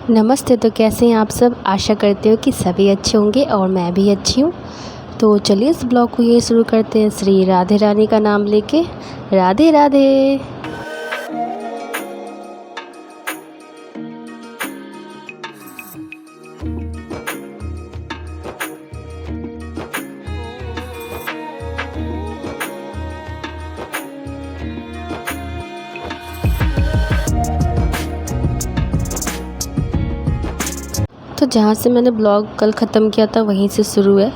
नमस्ते। तो कैसे हैं आप सब? आशा करते हो कि सभी अच्छे होंगे और मैं भी अच्छी हूँ। तो चलिए इस ब्लॉग को ये शुरू करते हैं श्री राधे रानी का नाम लेके। राधे राधे। तो जहाँ से मैंने ब्लॉग कल ख़त्म किया था वहीं से शुरू है।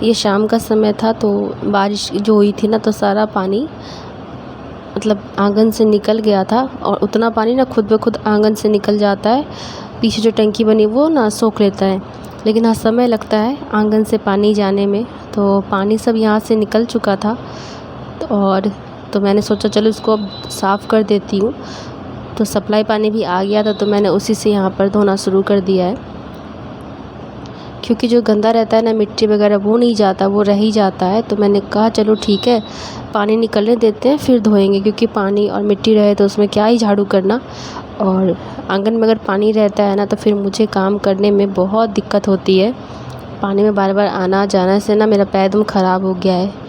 ये शाम का समय था तो बारिश जो हुई थी ना, तो सारा पानी मतलब आंगन से निकल गया था। और उतना पानी ना खुद ब खुद आंगन से निकल जाता है। पीछे जो टंकी बनी वो ना सोख लेता है, लेकिन हाँ समय लगता है आंगन से पानी जाने में। तो पानी सब यहाँ से निकल चुका था तो मैंने सोचा चलो इसको अब साफ़ कर देती हूँ। तो सप्लाई पानी भी आ गया था तो मैंने उसी से यहाँ पर धोना शुरू कर दिया है, क्योंकि जो गंदा रहता है ना, मिट्टी वगैरह, वो नहीं जाता, वो रह ही जाता है। तो मैंने कहा चलो ठीक है, पानी निकलने देते हैं फिर धोएंगे, क्योंकि पानी और मिट्टी रहे तो उसमें क्या ही झाड़ू करना। और आंगन में अगर पानी रहता है ना तो फिर मुझे काम करने में बहुत दिक्कत होती है। पानी में बार बार आना जाना से ना मेरा पैर एकदम ख़राब हो गया है।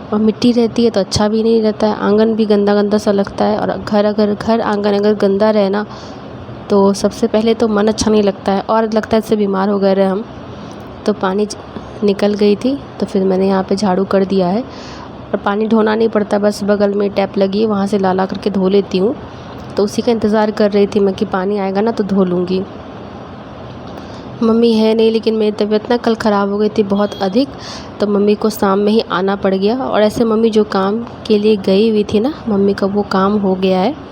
और मिट्टी रहती है तो अच्छा भी नहीं रहता है, आंगन भी गंदा गंदा सा लगता है। और घर आंगन अगर गंदा रहे ना तो सबसे पहले तो मन अच्छा नहीं लगता है, और लगता है इससे बीमार हो गए रहे हम। तो पानी निकल गई थी तो फिर मैंने यहाँ पे झाड़ू कर दिया है। और पानी ढोना नहीं पड़ता, बस बगल में टैप लगी है वहाँ से ला करके धो लेती हूँ। तो उसी का इंतज़ार कर रही थी मैं कि पानी आएगा ना तो धो लूँगी। मम्मी है नहीं, लेकिन मेरी तबीयत ना कल ख़राब हो गई थी बहुत अधिक, तो मम्मी को शाम में ही आना पड़ गया। और ऐसे मम्मी जो काम के लिए गई हुई थी ना, मम्मी का वो काम हो गया है।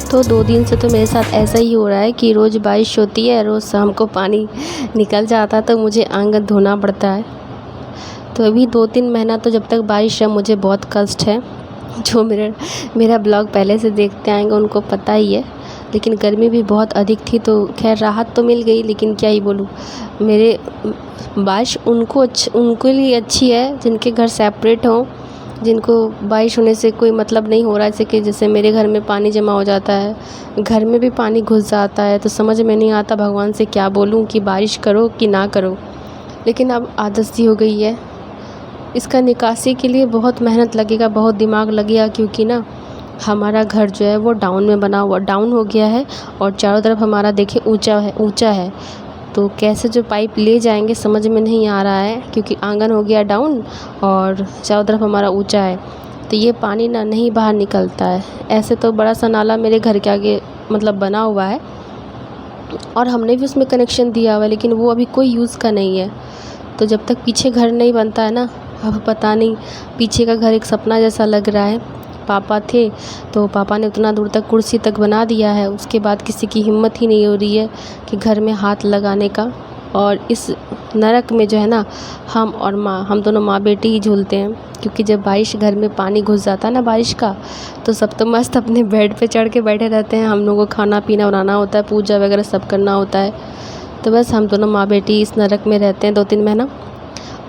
तो 2 दिन से तो मेरे साथ ऐसा ही हो रहा है कि रोज़ बारिश होती है, रोज़ शाम को पानी निकल जाता है तो मुझे आंगन धोना पड़ता है। तो अभी 2-3 महीना तो जब तक बारिश है मुझे बहुत कष्ट है। जो मेरा ब्लॉग पहले से देखते आएंगे उनको पता ही है। लेकिन गर्मी भी बहुत अधिक थी तो खैर राहत तो मिल गई, लेकिन क्या ही बोलूँ, मेरे बारिश उनके लिए अच्छी है जिनके घर सेपरेट हों, जिनको बारिश होने से कोई मतलब नहीं हो रहा है। जैसे मेरे घर में पानी जमा हो जाता है, घर में भी पानी घुस जाता है, तो समझ में नहीं आता भगवान से क्या बोलूँ कि बारिश करो कि ना करो। लेकिन अब आदत सी हो गई है। इसका निकासी के लिए बहुत मेहनत लगेगा, बहुत दिमाग लगेगा, क्योंकि ना हमारा घर जो है वो डाउन हो गया है। और चारों तरफ हमारा देखिए ऊंचा है। तो कैसे जो पाइप ले जाएंगे समझ में नहीं आ रहा है, क्योंकि आंगन हो गया डाउन और चारों तरफ हमारा ऊंचा है। तो ये पानी ना नहीं बाहर निकलता है। ऐसे तो बड़ा सा नाला मेरे घर के आगे मतलब बना हुआ है और हमने भी उसमें कनेक्शन दिया हुआ है, लेकिन वो अभी कोई यूज़ का नहीं है। तो जब तक पीछे घर नहीं बनता है ना, अब पता नहीं, पीछे का घर एक सपना जैसा लग रहा है। पापा थे तो पापा ने उतना दूर तक कुर्सी तक बना दिया है, उसके बाद किसी की हिम्मत ही नहीं हो रही है कि घर में हाथ लगाने का। और इस नरक में जो है ना, हम दोनों माँ बेटी ही झूलते हैं, क्योंकि जब बारिश घर में पानी घुस जाता है ना बारिश का, तो सब तो मस्त अपने बेड पे चढ़ के बैठे रहते हैं। हम लोगों को खाना पीना बनाना होता है, पूजा वगैरह सब करना होता है। तो बस हम दोनों माँ बेटी इस नरक में रहते हैं 2-3 महीना।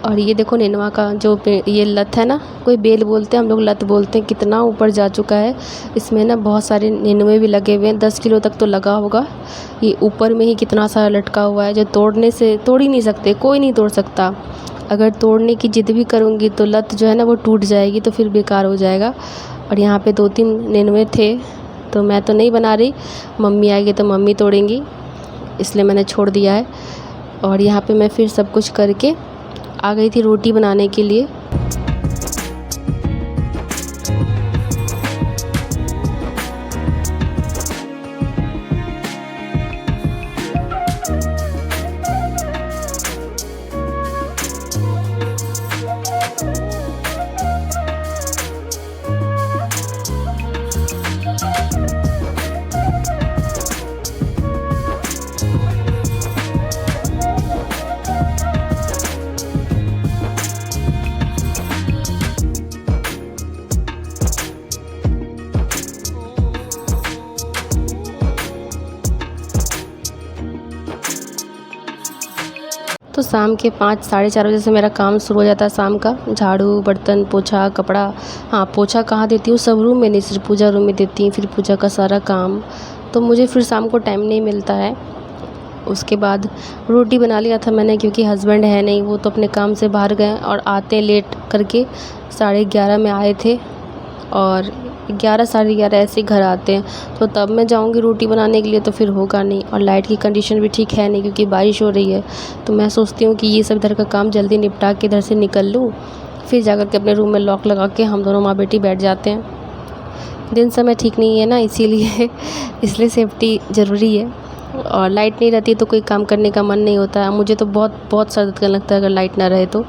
और ये देखो नेनुआ का जो ये लत है ना, कोई बेल बोलते हैं, हम लोग लत बोलते हैं, कितना ऊपर जा चुका है। इसमें ना बहुत सारे नेनुए भी लगे हुए हैं, 10 किलो तक तो लगा होगा। ये ऊपर में ही कितना सारा लटका हुआ है, जो तोड़ ही नहीं सकते, कोई नहीं तोड़ सकता। अगर तोड़ने की जिद भी करूँगी तो लत जो है ना वो टूट जाएगी, तो फिर बेकार हो जाएगा। और यहाँ पे 2-3 नेनुए थे तो मैं तो नहीं बना रही, मम्मी आएगी तो मम्मी तोड़ेंगी, इसलिए मैंने छोड़ दिया है। और यहाँ पे मैं फिर सब कुछ करके आ गई थी रोटी बनाने के लिए। तो शाम के 5 साढ़े 4 बजे से मेरा काम शुरू हो जाता है शाम का, झाड़ू बर्तन पोछा कपड़ा। हाँ, पोछा कहाँ देती हूँ, सब रूम में नहीं, सिर्फ पूजा रूम में देती हूँ, फिर पूजा का सारा काम। तो मुझे फिर शाम को टाइम नहीं मिलता है। उसके बाद रोटी बना लिया था मैंने, क्योंकि हस्बैंड है नहीं, वो तो अपने काम से बाहर गए और आते लेट करके 11:30 में आए थे, और 11 साढ़े 11 ऐसे ही घर आते हैं। तो तब मैं जाऊंगी रोटी बनाने के लिए तो फिर होगा नहीं, और लाइट की कंडीशन भी ठीक है नहीं क्योंकि बारिश हो रही है। तो मैं सोचती हूँ कि ये सब इधर का काम जल्दी निपटा के इधर से निकल लूँ, फिर जाकर के अपने रूम में लॉक लगा के हम दोनों माँ बेटी बैठ जाते हैं। दिन समय ठीक नहीं है ना, इसीलिए इसलिए सेफ्टी ज़रूरी है। और लाइट नहीं रहती तो कोई काम करने का मन नहीं होता है। मुझे तो बहुत बहुत सर दर्द करने लगता है अगर लाइट ना रहे तो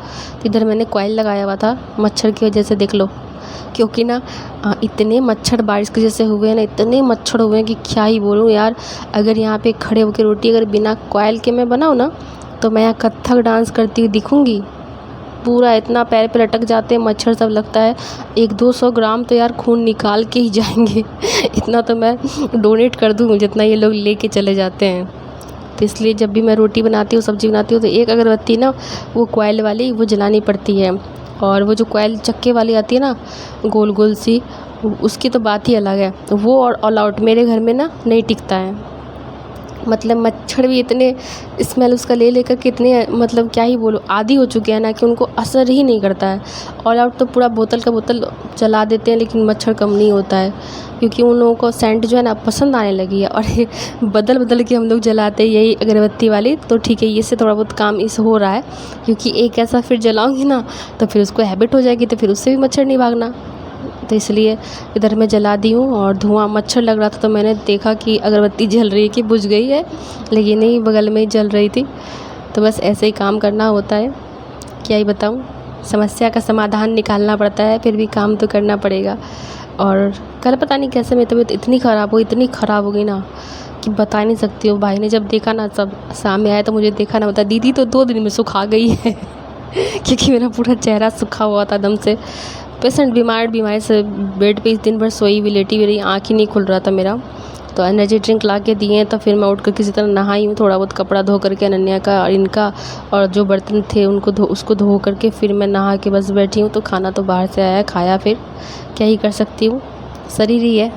इधर मैंने कॉइल लगाया हुआ था मच्छर की वजह से, देख लो। क्योंकि ना इतने मच्छर बारिश की वजह से हुए हैं ना, इतने मच्छर हुए हैं कि क्या ही बोलूँ यार। अगर यहाँ पे खड़े होकर रोटी अगर बिना कॉइल के मैं बनाऊँ ना, तो मैं यहाँ कथक डांस करती हुई दिखूँगी। पूरा इतना पैर पे लटक जाते हैं मच्छर, सब लगता है 100-200 ग्राम तो यार खून निकाल के ही जाएंगे। इतना तो मैं डोनेट कर दूँ जितना ये लोग लेके चले जाते हैं। तो इसलिए जब भी मैं रोटी बनाती हूँ सब्ज़ी बनाती हूँ तो एक अगरबत्ती ना वो कॉइल वाली वो जलानी पड़ती है। और वो जो कॉइल चक्के वाली आती है ना गोल गोल सी, उसकी तो बात ही अलग है। वो और ऑल आउट मेरे घर में ना नहीं टिकता है। मतलब मच्छर भी इतने स्मेल उसका ले लेकर कितने, मतलब क्या ही बोलूँ, आदी हो चुके हैं ना कि उनको असर ही नहीं करता है। ऑल आउट तो पूरा बोतल का बोतल जला देते हैं लेकिन मच्छर कम नहीं होता है, क्योंकि उन लोगों को सेंट जो है ना पसंद आने लगी है। और ये बदल बदल के हम लोग जलाते हैं यही अगरबत्ती वाली, तो ठीक है, इससे थोड़ा बहुत काम इस हो रहा है। क्योंकि एक ऐसा फिर जलाऊँगी ना तो फिर उसको हैबिट हो जाएगी, तो फिर उससे भी मच्छर नहीं भागना। तो इसलिए इधर मैं जला दी हूँ। और धुआं मच्छर लग रहा था तो मैंने देखा कि अगरबत्ती जल रही है कि बुझ गई है, लेकिन नहीं, बगल में ही जल रही थी। तो बस ऐसे ही काम करना होता है, क्या ही बताऊँ। समस्या का समाधान निकालना पड़ता है, फिर भी काम तो करना पड़ेगा। और कल पता नहीं कैसे मेरी तबीयत इतनी ख़राब हो गई ना कि बता नहीं सकती हूँ। भाई ने जब देखा ना, सब सामने आया तो मुझे देखा ना, बता दीदी तो 2 दिन में सुखा गई है। क्योंकि मेरा पूरा चेहरा सूखा हुआ था दम से। पेशेंट बीमारी से बेड पे इस दिन भर सोई हुई लेटी हुई रही, आँख ही नहीं खुल रहा था मेरा। तो एनर्जी ड्रिंक ला के दिए, तो फिर मैं उठकर किसी तरह नहाई हूँ, थोड़ा बहुत कपड़ा धो करके अनन्या का और इनका, और जो बर्तन थे उसको धो करके फिर मैं नहा के बस बैठी हूँ। तो खाना तो बाहर से आया, खाया, फिर क्या ही कर सकती हूँ, शरीर ही है।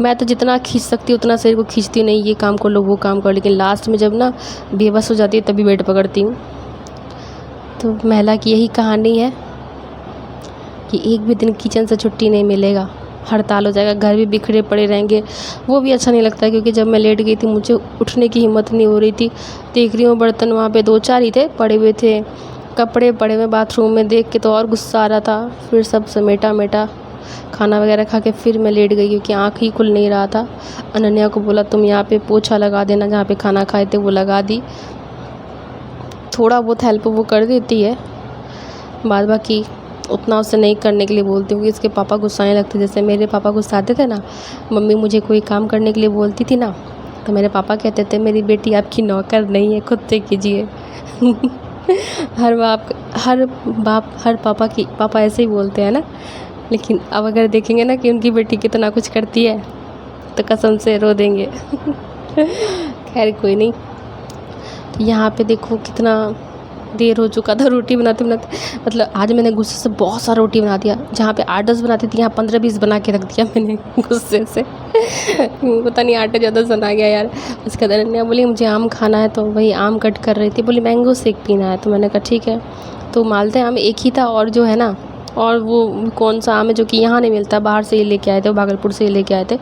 मैं तो जितना खींच सकती हूँ उतना शरीर को खींचती हूँ, नहीं ये काम कर लो वो काम कर लो, लेकिन लास्ट में जब ना बेबस हो जाती है तभी बेड पकड़ती हूँ। तो महिला की यही कहानी है कि एक भी दिन किचन से छुट्टी नहीं मिलेगा, हड़ताल हो जाएगा, घर भी बिखरे पड़े रहेंगे, वो भी अच्छा नहीं लगता। क्योंकि जब मैं लेट गई थी मुझे उठने की हिम्मत नहीं हो रही थी। देख रही हूँ बर्तन वहाँ पे 2-4 ही थे पड़े हुए थे, कपड़े पड़े हुए बाथरूम में, देख के तो और गुस्सा आ रहा था। फिर सब समेटा खाना वगैरह खा के फिर मैं लेट गई, क्योंकि आँख ही खुल नहीं रहा था। अनन्या को बोला तुम यहाँ पे पोछा लगा देना, जहाँ पे खाना खाए थे वो लगा दी। थोड़ा बहुत हेल्प वो कर देती है, बाद बाकी उतना उससे नहीं करने के लिए बोलती हूँ कि इसके पापा गुस्साने लगते। जैसे मेरे पापा गुस्साते थे ना, मम्मी मुझे कोई काम करने के लिए बोलती थी ना, तो मेरे पापा कहते थे मेरी बेटी आपकी नौकर नहीं है, खुद से कीजिए। हर पापा ऐसे ही बोलते हैं ना। लेकिन अब अगर देखेंगे ना कि उनकी बेटी कितना कुछ करती है तो कसम से रो देंगे। खैर कोई नहीं। तो यहाँ पे देखो कितना देर हो चुका था रोटी बनाते बनाते। मतलब आज मैंने गुस्से से बहुत सारा रोटी बना दिया, जहाँ पे 8-10 बनाती थी यहाँ 15-20 बना के रख दिया मैंने गुस्से से। पता नहीं आटा ज़्यादा सना गया यार। उसके बाद अनन्या बोली मुझे आम खाना है, तो वही आम कट कर रही थी, बोली मैंगो शेक पीना है, तो मैंने कहा ठीक है। तो मालदह आम एक ही था, और जो है ना, और वो कौन सा आम है जो कि यहाँ नहीं मिलता, बाहर से ही लेके आए थे, भागलपुर से ही लेके आए थे।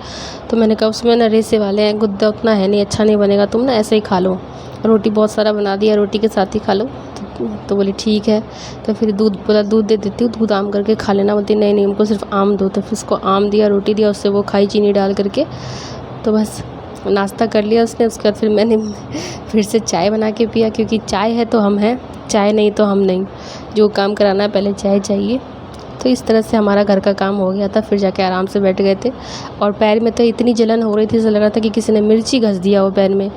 तो मैंने कहा उसमें ना रेसे वाले हैं, गुद्दा उतना है नहीं, अच्छा नहीं बनेगा, तुम ना ऐसे ही खा लो। रोटी बहुत सारा बना दिया, रोटी के साथ ही खा लो। तो बोली ठीक है। तो फिर बोला दूध दे देती हूँ, दूध आम करके खा लेना। बोलती नहीं हमको सिर्फ आम दो। तो फिर उसको आम दिया, रोटी दिया, उससे वो खाई चीनी डाल करके। तो बस नाश्ता कर लिया उसने। उसके बाद फिर मैंने फिर से चाय बना के पिया, क्योंकि चाय है तो हम हैं, चाय नहीं तो हम नहीं। जो काम कराना है पहले चाय चाहिए। तो इस तरह से हमारा घर का काम हो गया था। फिर जाके आराम से बैठ गए थे। और पैर में तो इतनी जलन हो रही थी, ऐसा लग रहा था कि किसी ने मिर्ची घस दिया हो पैर में।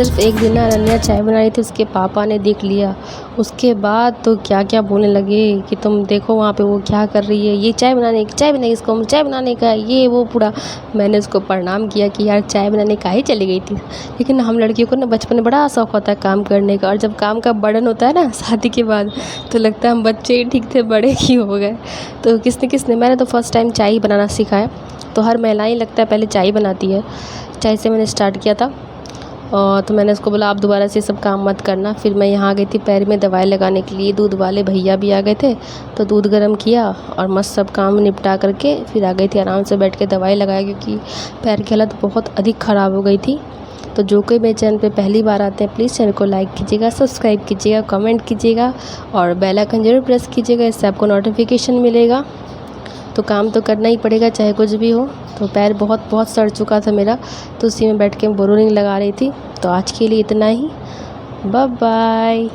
सिर्फ एक दिन ना अनन्या चाय बना रही थी, उसके पापा ने देख लिया। उसके बाद तो क्या क्या बोलने लगे कि तुम देखो वहाँ पे वो क्या कर रही है, ये चाय बनाने इसको चाय बनाने का ये वो पूरा। मैंने उसको प्रणाम किया कि यार चाय बनाने का ही चली गई थी। लेकिन हम लड़कियों को ना बचपन में बड़ा शौक होता है काम करने का, और जब काम का बर्डन होता है ना शादी के बाद, तो लगता है हम बच्चे ही ठीक थे, बड़े क्यों हो गए। तो किसने किसने, मैंने तो फर्स्ट टाइम चाय ही बनाना सीखा है। तो हर महिलाएं लगता है पहले चाय ही बनाती है। चाय से मैंने स्टार्ट किया था। और तो मैंने उसको बोला आप दोबारा से सब काम मत करना। फिर मैं यहाँ आ गई थी पैर में दवाई लगाने के लिए, दूध वाले भैया भी आ गए थे। तो दूध गर्म किया और मस्त सब काम निपटा करके फिर आ गई थी, आराम से बैठ के दवाई लगाया, क्योंकि पैर की हालत बहुत अधिक ख़राब हो गई थी। तो जो कोई मेरे चैनल पे पहली बार आते हैं प्लीज़ चैनल को लाइक कीजिएगा, सब्सक्राइब कीजिएगा, कमेंट कीजिएगा और बेल आइकन जरूर प्रेस कीजिएगा, इससे आपको नोटिफिकेशन मिलेगा। तो काम तो करना ही पड़ेगा चाहे कुछ भी हो। तो पैर बहुत बहुत सड़ चुका था मेरा, तो उसी में बैठ के बोरोलिन लगा रही थी। तो आज के लिए इतना ही, बाय बाय।